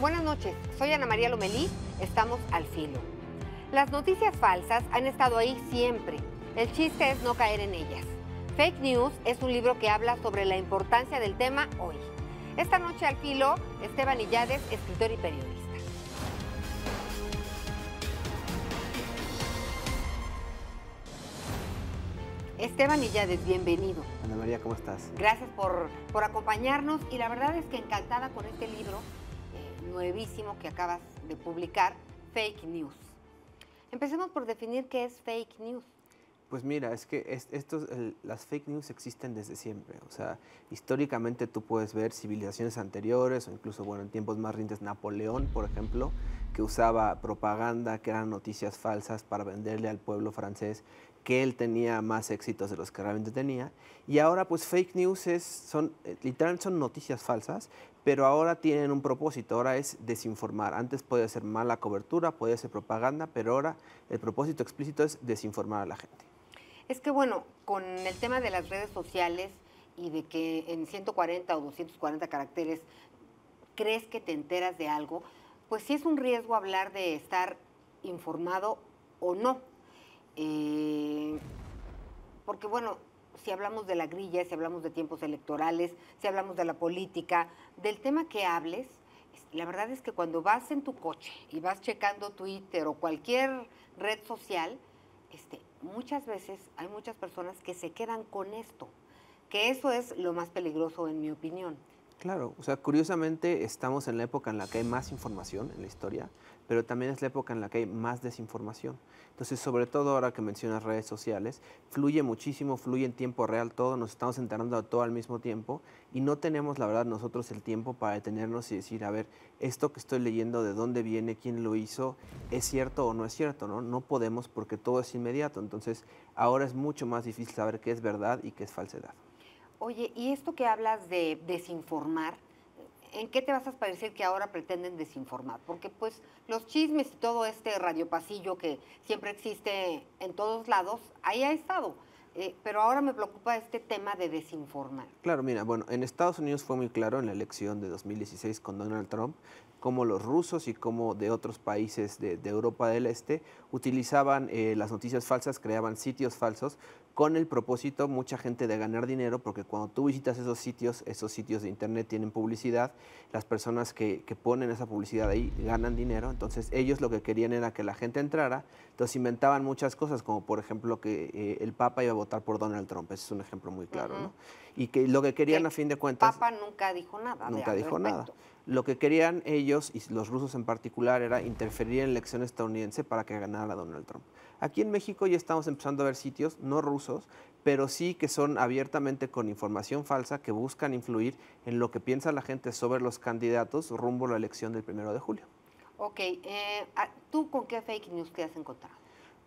Buenas noches, soy Ana María Lomelí, estamos al filo. Las noticias falsas han estado ahí siempre. El chiste es no caer en ellas. Fake News es un libro que habla sobre la importancia del tema hoy. Esta noche al filo, Esteban Illades, escritor y periodista. Esteban Illades, bienvenido. Ana María, ¿cómo estás? Gracias por acompañarnos y la verdad es que encantada con este libro nuevísimo que acabas de publicar, Fake News. Empecemos por definir qué es fake news. Pues mira, es que las fake news existen desde siempre. O sea, históricamente tú puedes ver civilizaciones anteriores o incluso, bueno, en tiempos más recientes, Napoleón, por ejemplo, que usaba propaganda, que eran noticias falsas para venderle al pueblo francés que él tenía más éxitos de los que realmente tenía. Y ahora, pues, fake news literalmente son noticias falsas, pero ahora tienen un propósito, ahora es desinformar. Antes podía ser mala cobertura, podía ser propaganda, pero ahora el propósito explícito es desinformar a la gente. Es que bueno, con el tema de las redes sociales y de que en 140 o 240 caracteres crees que te enteras de algo, pues sí es un riesgo hablar de estar informado o no. Porque bueno, si hablamos de la grilla, si hablamos de tiempos electorales, si hablamos de la política, del tema que hables, la verdad es que cuando vas en tu coche y vas checando Twitter o cualquier red social, muchas veces hay muchas personas que se quedan con esto, que eso es lo más peligroso en mi opinión. Claro, o sea, curiosamente estamos en la época en la que hay más información en la historia, pero también es la época en la que hay más desinformación. Entonces, sobre todo ahora que mencionas redes sociales, fluye muchísimo, fluye en tiempo real todo, nos estamos enterando de todo al mismo tiempo y no tenemos, la verdad, nosotros el tiempo para detenernos y decir, a ver, esto que estoy leyendo, de dónde viene, quién lo hizo, ¿es cierto o no es cierto? ¿No? No podemos porque todo es inmediato. Entonces, ahora es mucho más difícil saber qué es verdad y qué es falsedad. Oye, y esto que hablas de desinformar, ¿en qué te vas a parecer que ahora pretenden desinformar? Porque pues los chismes y todo este radiopasillo que siempre existe en todos lados, ahí ha estado. Pero ahora me preocupa este tema de desinformar. Claro, mira, bueno, en Estados Unidos fue muy claro en la elección de 2016 con Donald Trump, cómo los rusos y cómo de otros países de Europa del Este utilizaban las noticias falsas, creaban sitios falsos con el propósito, mucha gente, de ganar dinero, porque cuando tú visitas esos sitios de internet tienen publicidad, las personas que ponen esa publicidad ahí ganan dinero, entonces ellos lo que querían era que la gente entrara, entonces inventaban muchas cosas, como por ejemplo que el Papa iba a votar por Donald Trump, ese es un ejemplo muy claro, ¿no? Y que lo que querían Que a fin de cuentas... Papa nunca dijo nada. Nunca al dijo respecto. nada. Lo que querían ellos, y los rusos en particular, era interferir en la elección estadounidense para que ganara Donald Trump. Aquí en México ya estamos empezando a ver sitios, no rusos, pero sí que son abiertamente con información falsa que buscan influir en lo que piensa la gente sobre los candidatos rumbo a la elección del 1 de julio. Ok, ¿tú con qué fake news te has encontrado?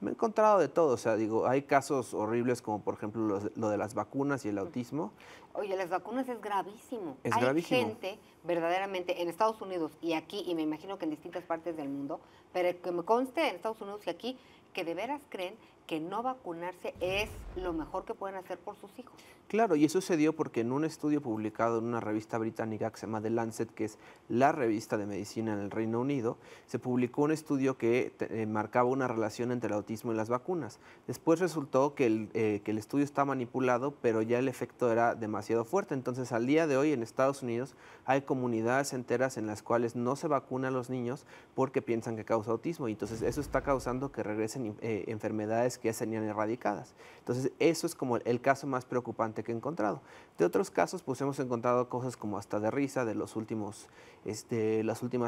Me he encontrado de todo, o sea, digo, hay casos horribles como por ejemplo lo de las vacunas y el autismo. Oye, las vacunas es gravísimo. Es Hay gravísimo. gente verdaderamente en Estados Unidos y aquí, y me imagino que en distintas partes del mundo, pero que me conste en Estados Unidos y aquí, que de veras creen que no vacunarse es lo mejor que pueden hacer por sus hijos. Claro, y eso se dio porque en un estudio publicado en una revista británica que se llama The Lancet, que es la revista de medicina en el Reino Unido, se publicó un estudio que marcaba una relación entre el autismo y las vacunas. Después resultó que el estudio está manipulado, pero ya el efecto era demasiado fuerte. Entonces, al día de hoy en Estados Unidos hay comunidades enteras en las cuales no se vacuna a los niños porque piensan que causa autismo. Y entonces eso está causando que regresen enfermedades que ya serían erradicadas. Entonces, eso es como el caso más preocupante que he encontrado. De otros casos, pues hemos encontrado cosas como hasta de risa de las últimas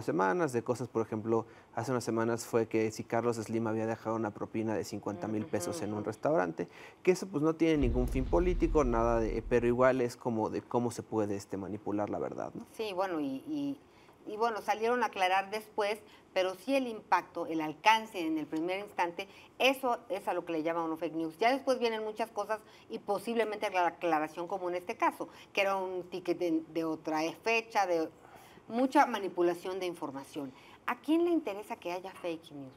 semanas, de cosas, por ejemplo, hace unas semanas fue que si Carlos Slim había dejado una propina de 50,000 pesos en un restaurante, que eso pues no tiene ningún fin político, nada pero igual es como de cómo se puede manipular la verdad, ¿no? Sí, bueno, y bueno, salieron a aclarar después, pero sí el impacto, el alcance en el primer instante, eso es a lo que le llama uno fake news. Ya después vienen muchas cosas y posiblemente la aclaración, como en este caso, que era un ticket de otra fecha, de mucha manipulación de información. ¿A quién le interesa que haya fake news?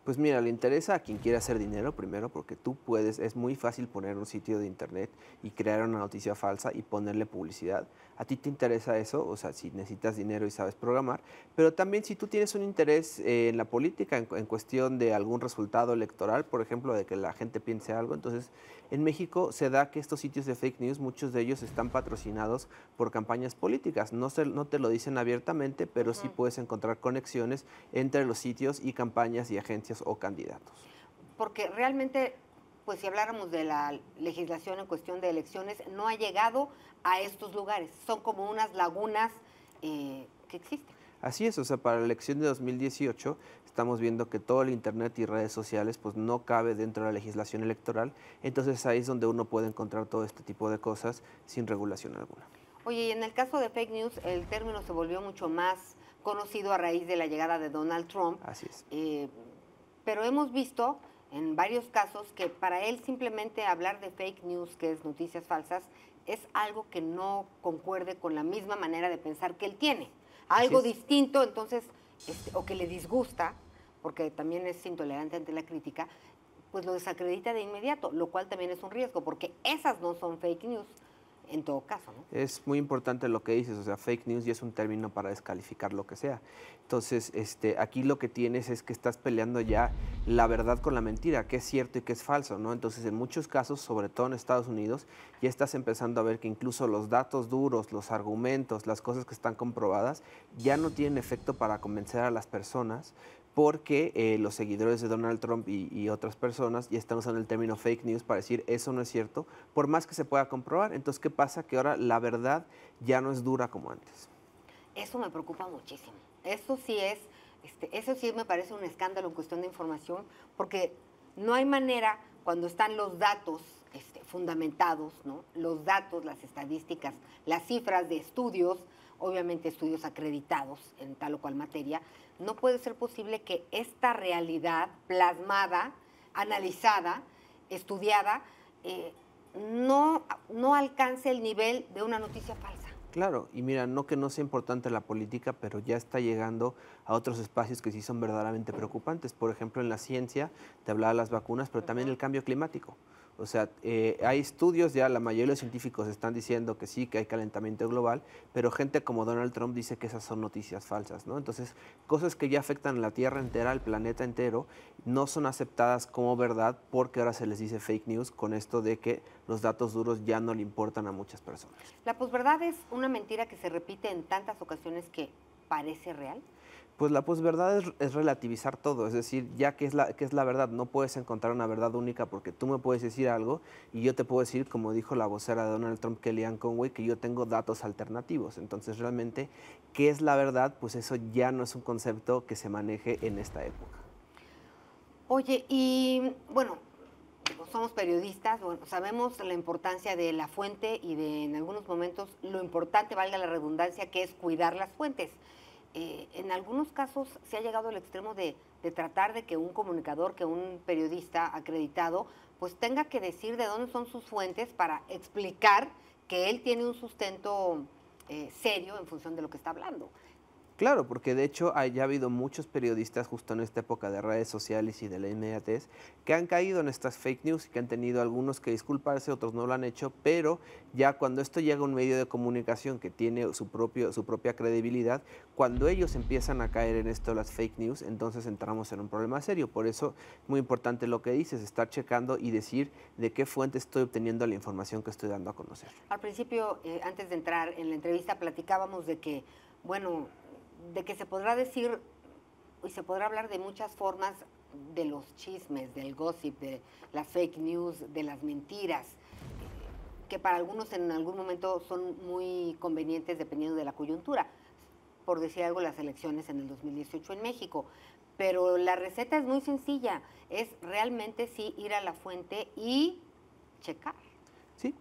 Pues mira, le interesa a quien quiera hacer dinero primero, porque tú puedes, es muy fácil poner un sitio de internet y crear una noticia falsa y ponerle publicidad. A ti te interesa eso, o sea, si necesitas dinero y sabes programar, pero también si tú tienes un interés en la política, en cuestión de algún resultado electoral, por ejemplo, de que la gente piense algo, entonces en México se da que estos sitios de fake news, muchos de ellos están patrocinados por campañas políticas. No te lo dicen abiertamente, pero sí puedes encontrar conexiones entre los sitios y campañas y agencias o candidatos. Porque realmente, pues si habláramos de la legislación en cuestión de elecciones, no ha llegado a estos lugares. Son como unas lagunas que existen. Así es, o sea, para la elección de 2018 estamos viendo que todo el Internet y redes sociales pues no cabe dentro de la legislación electoral, entonces ahí es donde uno puede encontrar todo este tipo de cosas sin regulación alguna. Oye, y en el caso de fake news, el término se volvió mucho más conocido a raíz de la llegada de Donald Trump. Así es. Pero hemos visto en varios casos que para él simplemente hablar de fake news, que es noticias falsas, es algo que no concuerde con la misma manera de pensar que él tiene. Algo distinto, entonces, o que le disgusta, porque también es intolerante ante la crítica, pues lo desacredita de inmediato, lo cual también es un riesgo, porque esas no son fake news en todo caso, ¿no? Es muy importante lo que dices, o sea, fake news ya es un término para descalificar lo que sea. Entonces, aquí lo que tienes es que estás peleando ya la verdad con la mentira, qué es cierto y qué es falso, ¿no? Entonces, en muchos casos, sobre todo en Estados Unidos, ya estás empezando a ver que incluso los datos duros, los argumentos, las cosas que están comprobadas, ya no tienen efecto para convencer a las personas, porque los seguidores de Donald Trump y otras personas ya están usando el término fake news para decir eso no es cierto, por más que se pueda comprobar. Entonces, ¿qué pasa? Que ahora la verdad ya no es dura como antes. Eso me preocupa muchísimo. Eso sí me parece un escándalo en cuestión de información, porque no hay manera, cuando están los datos fundamentados, ¿no? Los datos, las estadísticas, las cifras de estudios, obviamente estudios acreditados en tal o cual materia, no puede ser posible que esta realidad plasmada, analizada, estudiada, no alcance el nivel de una noticia falsa. Claro, y mira, no que no sea importante la política, pero ya está llegando a otros espacios que sí son verdaderamente preocupantes. Por ejemplo, en la ciencia, te hablaba de las vacunas, pero también el cambio climático. O sea, hay estudios, ya la mayoría de los científicos están diciendo que sí, que hay calentamiento global, pero gente como Donald Trump dice que esas son noticias falsas, ¿no? Entonces, cosas que ya afectan a la Tierra entera, al planeta entero, no son aceptadas como verdad porque ahora se les dice fake news con esto de que los datos duros ya no le importan a muchas personas. ¿La posverdad es una mentira que se repite en tantas ocasiones que parece real? Pues la posverdad es relativizar todo, es decir, ya que es la verdad, no puedes encontrar una verdad única porque tú me puedes decir algo y yo te puedo decir, como dijo la vocera de Donald Trump, Kellyanne Conway, que yo tengo datos alternativos. Entonces, realmente, ¿qué es la verdad? Pues eso ya no es un concepto que se maneje en esta época. Oye, y bueno, somos periodistas, bueno, sabemos la importancia de la fuente y de, en algunos momentos, lo importante, valga la redundancia, que es cuidar las fuentes. En algunos casos se ha llegado al extremo de tratar de que un comunicador, que un periodista acreditado, pues tenga que decir de dónde son sus fuentes para explicar que él tiene un sustento serio en función de lo que está hablando. Claro, porque de hecho ya ha habido muchos periodistas justo en esta época de redes sociales y de la inmediatez que han caído en estas fake news y que han tenido algunos que disculparse, otros no lo han hecho, pero ya cuando esto llega a un medio de comunicación que tiene su propia credibilidad, cuando ellos empiezan a caer en esto, las fake news, entonces entramos en un problema serio. Por eso es muy importante lo que dices, estar checando y decir de qué fuente estoy obteniendo la información que estoy dando a conocer. Al principio, antes de entrar en la entrevista, platicábamos de que, bueno, de que se podrá decir y se podrá hablar de muchas formas de los chismes, del gossip, de las fake news, de las mentiras, que para algunos en algún momento son muy convenientes dependiendo de la coyuntura. Por decir algo, las elecciones en el 2018 en México. Pero la receta es muy sencilla, es realmente sí ir a la fuente y checar. Sí.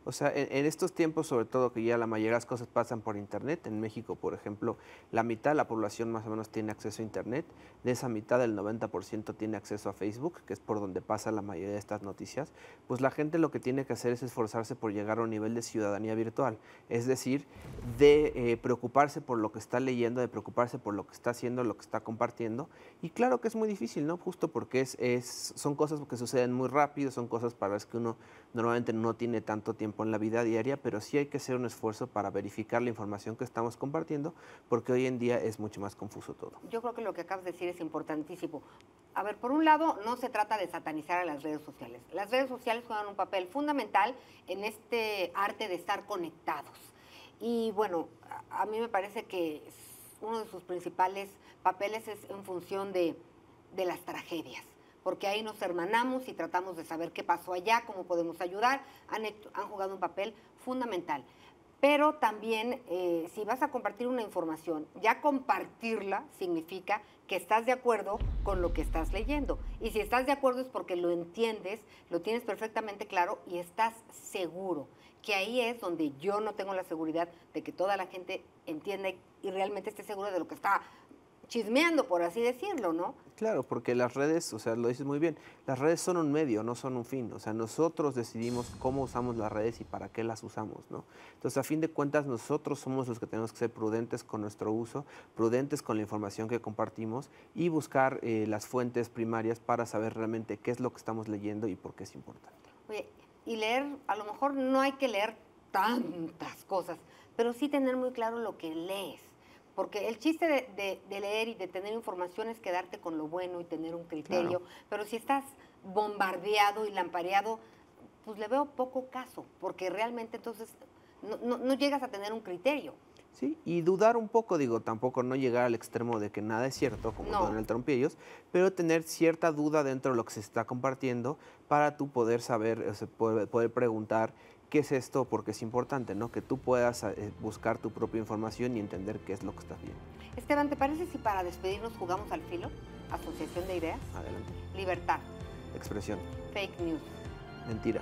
O sea, en estos tiempos, sobre todo que ya la mayoría de las cosas pasan por Internet, en México, por ejemplo, la mitad de la población más o menos tiene acceso a Internet, de esa mitad el 90% tiene acceso a Facebook, que es por donde pasa la mayoría de estas noticias, pues la gente lo que tiene que hacer es esforzarse por llegar a un nivel de ciudadanía virtual, es decir, de preocuparse por lo que está leyendo, de preocuparse por lo que está haciendo, lo que está compartiendo, y claro que es muy difícil, ¿no? Justo porque son cosas que suceden muy rápido, son cosas para las que uno normalmente no tiene tanto tiempo en la vida diaria, pero sí hay que hacer un esfuerzo para verificar la información que estamos compartiendo, porque hoy en día es mucho más confuso todo. Yo creo que lo que acabas de decir es importantísimo. A ver, por un lado, no se trata de satanizar a las redes sociales. Las redes sociales juegan un papel fundamental en este arte de estar conectados. Y bueno, a mí me parece que uno de sus principales papeles es en función de las tragedias, porque ahí nos hermanamos y tratamos de saber qué pasó allá, cómo podemos ayudar, han jugado un papel fundamental. Pero también, si vas a compartir una información, ya compartirla significa que estás de acuerdo con lo que estás leyendo. Y si estás de acuerdo es porque lo entiendes, lo tienes perfectamente claro y estás seguro. Que ahí es donde yo no tengo la seguridad de que toda la gente entienda y realmente esté segura de lo que está chismeando, por así decirlo, ¿no? Claro, porque las redes, o sea, lo dices muy bien, las redes son un medio, no son un fin. O sea, nosotros decidimos cómo usamos las redes y para qué las usamos, ¿no? Entonces, a fin de cuentas, nosotros somos los que tenemos que ser prudentes con nuestro uso, prudentes con la información que compartimos y buscar las fuentes primarias para saber realmente qué es lo que estamos leyendo y por qué es importante. Oye, y leer, a lo mejor no hay que leer tantas cosas, pero sí tener muy claro lo que lees. Porque el chiste de leer y de tener información es quedarte con lo bueno y tener un criterio. Claro. Pero si estás bombardeado y lampareado, pues le veo poco caso, porque realmente entonces no llegas a tener un criterio. Sí, y dudar un poco, digo, tampoco no llegar al extremo de que nada es cierto, como Donald Trump y ellos, pero tener cierta duda dentro de lo que se está compartiendo para tú poder saber, o sea, poder preguntar qué es esto, porque es importante, ¿no? Que tú puedas buscar tu propia información y entender qué es lo que estás viendo. Esteban, ¿te parece si para despedirnos jugamos al filo? Asociación de ideas. Adelante. Libertad. Expresión. Fake news. Mentira.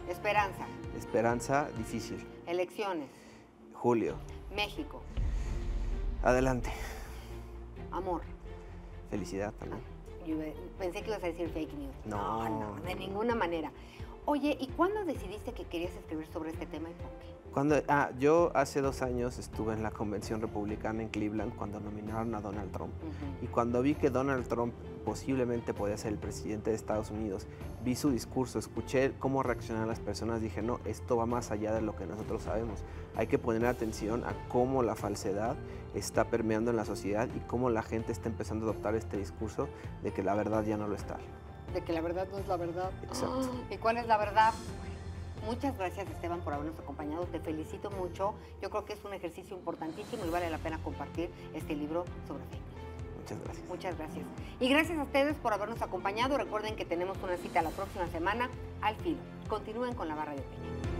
Esperanza. Esperanza, difícil. Elecciones. Julio. México. Adelante. Amor. Felicidad también. Yo pensé que ibas a decir fake news. No, de ninguna manera. Oye, ¿y cuándo decidiste que querías escribir sobre este tema y por qué? Yo hace 2 años estuve en la convención republicana en Cleveland cuando nominaron a Donald Trump. Y cuando vi que Donald Trump posiblemente podía ser el presidente de Estados Unidos, vi su discurso, escuché cómo reaccionaban las personas, dije, no, esto va más allá de lo que nosotros sabemos. Hay que poner atención a cómo la falsedad está permeando en la sociedad y cómo la gente está empezando a adoptar este discurso de que la verdad ya no lo está. De que la verdad no es la verdad. Exacto. ¿Y cuál es la verdad? Muchas gracias, Esteban, por habernos acompañado. Te felicito mucho. Yo creo que es un ejercicio importantísimo y vale la pena compartir este libro sobre fake news. Muchas gracias. Muchas gracias. Y gracias a ustedes por habernos acompañado. Recuerden que tenemos una cita la próxima semana al filo. Continúen con la barra de opinión.